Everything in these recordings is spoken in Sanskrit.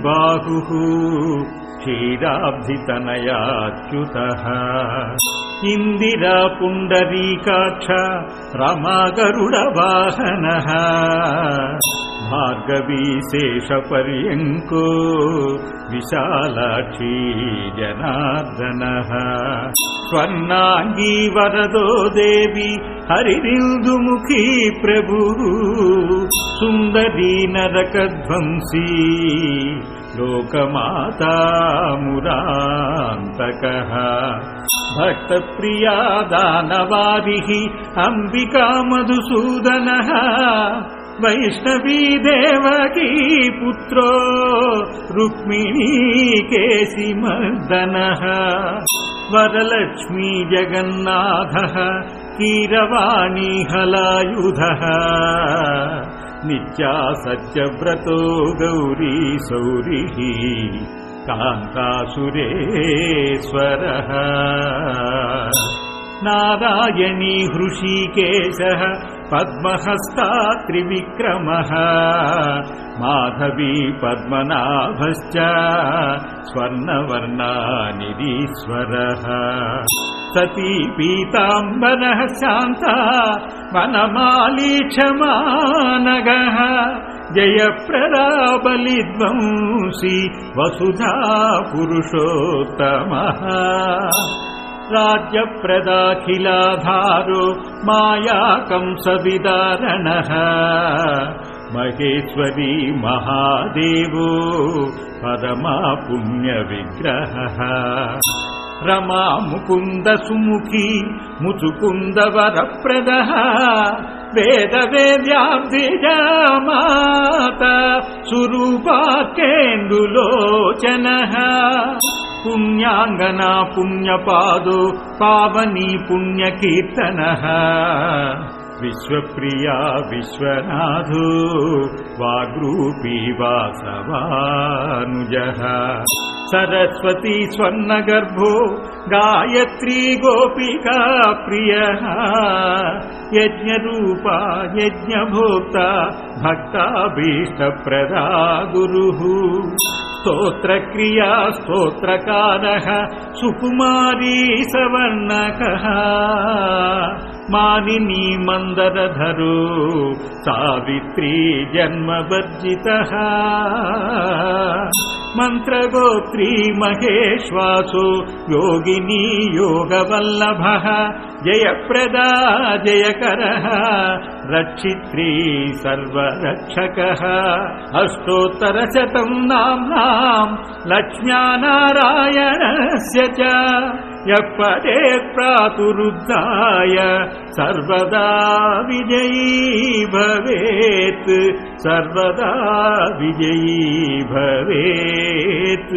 चतुर्बाहुः क्षीराब्धितनयाच्युतः इंदिरा पुण्डरीकाक्ष रमा गरुडवाहनः भार्गवी शेषपर्यङ्को विशालाक्षी जनार्दनः स्वर्णांगी वरदो देवी हरिरिन्दुमुखी प्रभुः सुन्दरी नरकध्वंसी लोकमाता मुरान्तकः भक्तप्रिया दानवारिः अंबिका मधुसूदनः वैष्णवी देवकी पुत्रो रुक्मिणी केशिमर्दनः वरलक्ष्मी जगन्नाथः कीरवाणी हलायुधः नित्या सत्यव्रतो गौरी सौरिः कान्तासुरेश्वरः नारायणी हृषीकेशः पद्महस्ता त्रिविक्रमः माधवी पद्मनाभश्च स्वर्णवर्णा निरीश्वरः सती पीताम्बरः शान्ता वनमाली क्षमानगः जयप्रदा बलिध्वंसी वसुधा पुरुषोत्तमः राज्यप्रदाखिलाधारो माया कंसविदारणः महेश्वरी महादेवो परमा पुण्यविग्रहः रमा मुकुन्द सुमुखी मुचुकुन्द वरप्रदः वेदवेद्याब्धिजा माता सुरूपाकेन्दुलोचनः पुण्याङ्गना पुण्यपादो पावनी पुण्यकीर्तनः विश्वप्रिया विश्वनाथो वाग्रूपी वासवानुजः सरस्वती स्वर्णगर्भो गायत्री गोपिका प्रियः यज्ञरूपा यज्ञभोक्ता भक्ताभीष्टप्रदा गुरुः स्तोत्रक्रिया स्तोत्रकारः सुकुमारी सवर्णकः मानिनी मन्दरधरो सावित्री जन्मवर्जितः मन्त्रगोत्री महेश्वासो योगिनी योगवल्लभः जयप्रदा जयकरः रक्षित्री सर्वरक्षकः अष्टोत्तरशतं नाम्नां लक्ष्म्या नारायणस्य च यः पठेत् प्रातरुद्धाय सर्वदा विजयी भवेत् सर्वदा विजयी भवेत्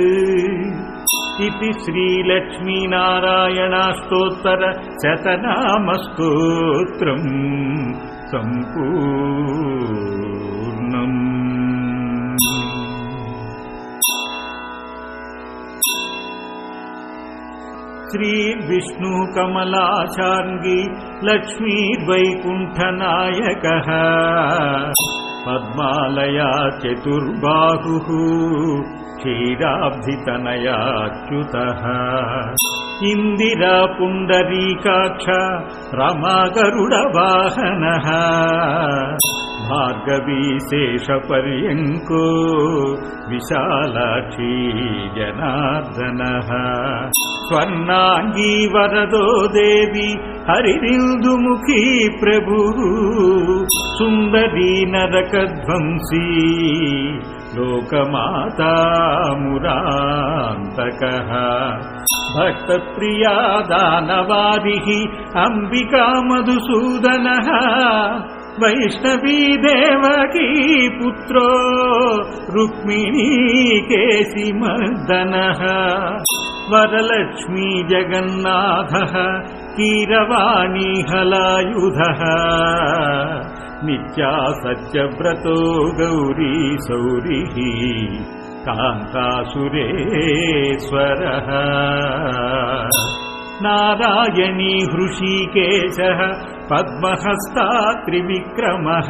इति श्रीलक्ष्मीनारायणाष्टोत्तर शतनामस्तोत्रम् सम्पूर्णम्। श्री विष्णु कमलाशार्ङ्गी लक्ष्मीर्वैकुण्ठनायकः पद्मालया चतुर्बाहुः क्षीराब्धितनयाच्युतः इंदिरा पुण्डरीकाक्ष रमा गरुडवाहनः भार्गवी शेषपर्यङ्को विशालाक्षी जनार्दनः स्वर्णांगी वरदो देवी हरिरिन्दुमुखी प्रभुः सुन्दरी नरकध्वंसी लोकमाता मुरान्तकः भक्तप्रिया दानवारिः अंबिका मधुसूदनः वैष्णवी देवकी पुत्रो रुक्मिणी केशिमर्दनः वरलक्ष्मी जगन्नाथः कीरवाणी हलायुधः नित्या सत्यव्रतो गौरी सौरिः कान्तासुरेश्वरः नारायणी हृषीकेशः पद्महस्ता त्रिविक्रमः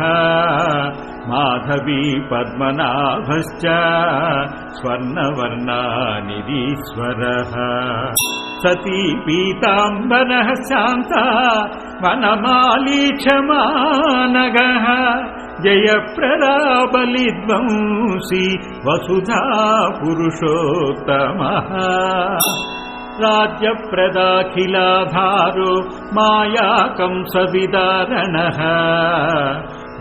माधवी पद्मनाभश्च स्वर्णवर्णानिधीश्वरः सती पीताम्बरः शान्ता वनमाली क्षमानगः जयप्रदा बलिध्वंसी वसुधा पुरुषोत्तमः राज्यप्रदाखिलाधारो मायाकंसविदारणः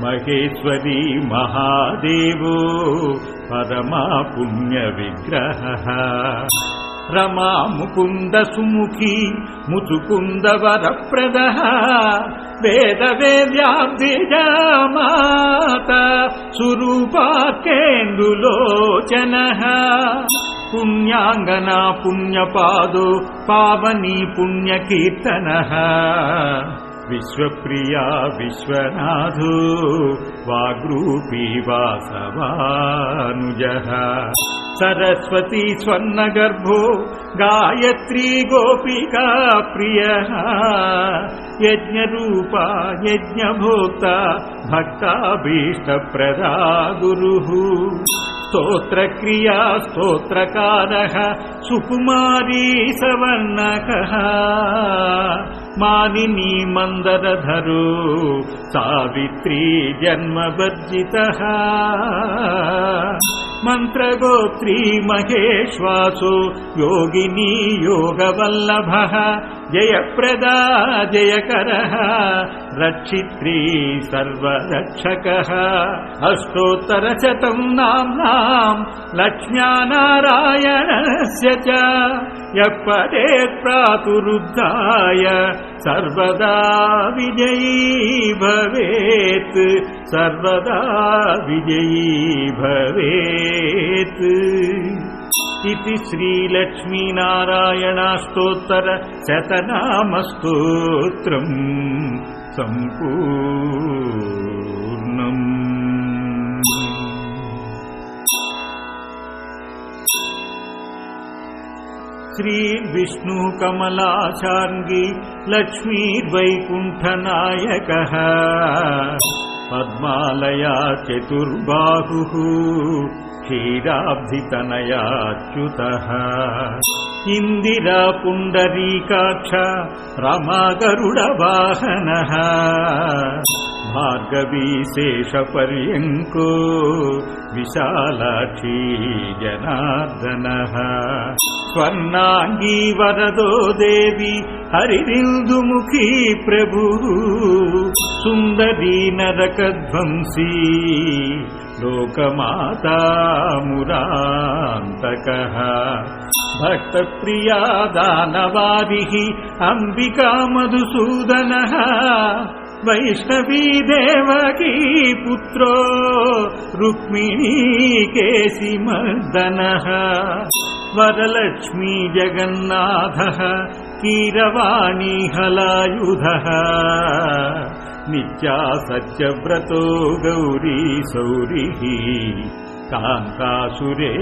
महेश्वरी महादेवो परमा पुण्यविग्रहः रमा मुकुन्द सुमुखी मुचुकुन्द वरप्रदः वेदवेद्याब्धिजा माता सुरूपाकेन्दुलोचनः पुण्याङ्गना पुण्यपादो पावनी पुण्यकीर्तनः विश्वप्रिया विश्वनाथो वाग्रूपी वासवानुजः सरस्वती स्वर्णगर्भो गायत्री गोपिका प्रियः यज्ञरूपा यज्ञभोक्ता भक्ताभीष्टप्रदा गुरुः स्तोत्रक्रिया स्तोत्रकारः सुकुमारी सवर्णकः मानिनी मन्दरधरो सावित्री जन्मवर्जितः मन्त्रगोत्री महेश्वासो योगिनी योगवल्लभः जयप्रदा जयकरः रक्षित्री सर्वरक्षकः अष्टोत्तरशतं नाम्नां लक्ष्म्या नारायणस्य च यः पठेत् प्रातरुद्धाय सर्वदा विजयी भवेत् सर्वदा विजयी भवेत् इति श्रीलक्ष्मीनारायणाष्टोत्तरशतनामस्तोत्रम् सम्पूर्णम्। श्रीविष्णुकमलाशार्ङ्गी लक्ष्मीर्वैकुण्ठनायकः पद्मालया चतुर्बाहुः क्षीराब्धितनयाच्युतः इन्दिरा पुण्डरीकाक्ष रमा गरुडवाहनः भार्गवी शेषपर्यङ्को विशालाक्षी जनार्दनः स्वर्णाङ्गी वरदो देवी हरिरिन्दुमुखी प्रभुः सुन्दरी नरकध्वंसी लोकमाता मुरान्तकः भक्तप्रिया दानवारिः अम्बिका मधुसूदनः वैष्णवी देवकी पुत्रो रुक्मिणी केशिमर्दनः वरलक्ष्मी जगन्नाथः कीरवाणी हलायुधः नित्या सत्यव्रतो गौरी सौरिः कान्तासुरेश्वरः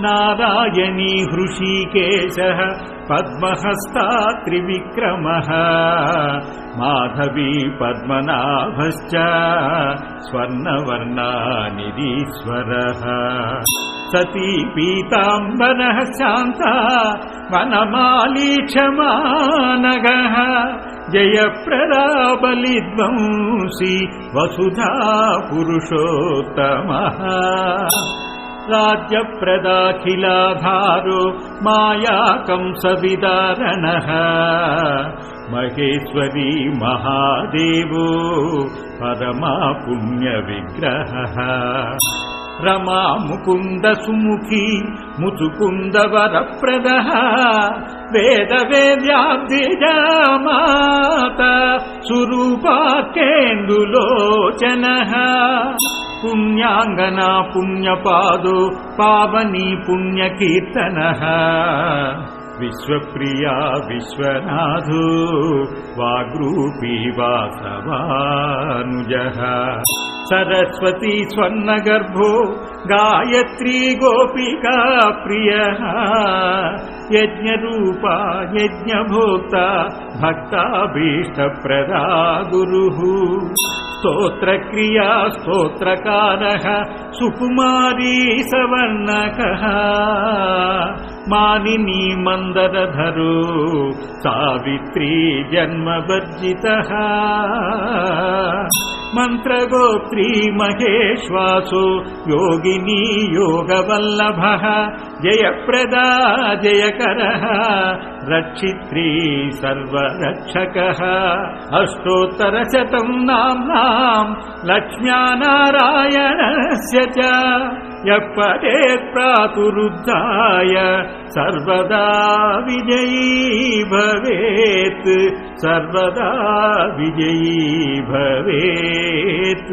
नारायणी हृषीकेशः पद्महस्ता त्रिविक्रमः माधवी पद्मनाभश्च स्वर्णवर्णानिधीश्वरः सती पीताम्बरः शान्ता वनमाली क्षमानगः जयप्रदा बलिध्वंसी वसुधा पुरुषोत्तमः राज्यप्रदाखिलाधारो मायाकंसविदारणः महेश्वरी महादेवो परमा पुण्यविग्रहः रमा मुकुन्द सुमुखी मुचुकुन्द वरप्रदः वेदवेद्याब्धिजा माता सुरूपाकेन्दुलोचनः पुण्याङ्गना पुण्यपादो पावनी पुण्यकीर्तनः विश्वप्रिया विश्वनाथो वाग्रूपी वासवानुजः सरस्वती स्वर्णगर्भो गायत्री गोपिका प्रियः यज्ञरूपा यज्ञभोक्ता भक्ताभीष्टप्रदा गुरुः स्तोत्रक्रिया स्तोत्रकारः सुकुमारी सवर्णकः मानिनी मन्दरधरो सावित्री जन्मवर्जितः मन्त्रगोत्री महेश्वासो योगिनी योगवल्लभः जयप्रदा जयकरः रक्षित्री सर्वरक्षकः अष्टोत्तरशतं नाम्नां लक्ष्म्या नारायणस्य च यः पठेत् प्रातरुद्धाय सर्वदा विजयी भवेत् सर्वदा विजयी भवेत्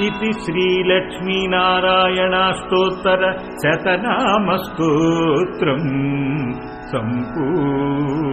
इति श्रीलक्ष्मीनारायणाष्टोत्तर शतनामस्तोत्रम् सम्पूर्णम्।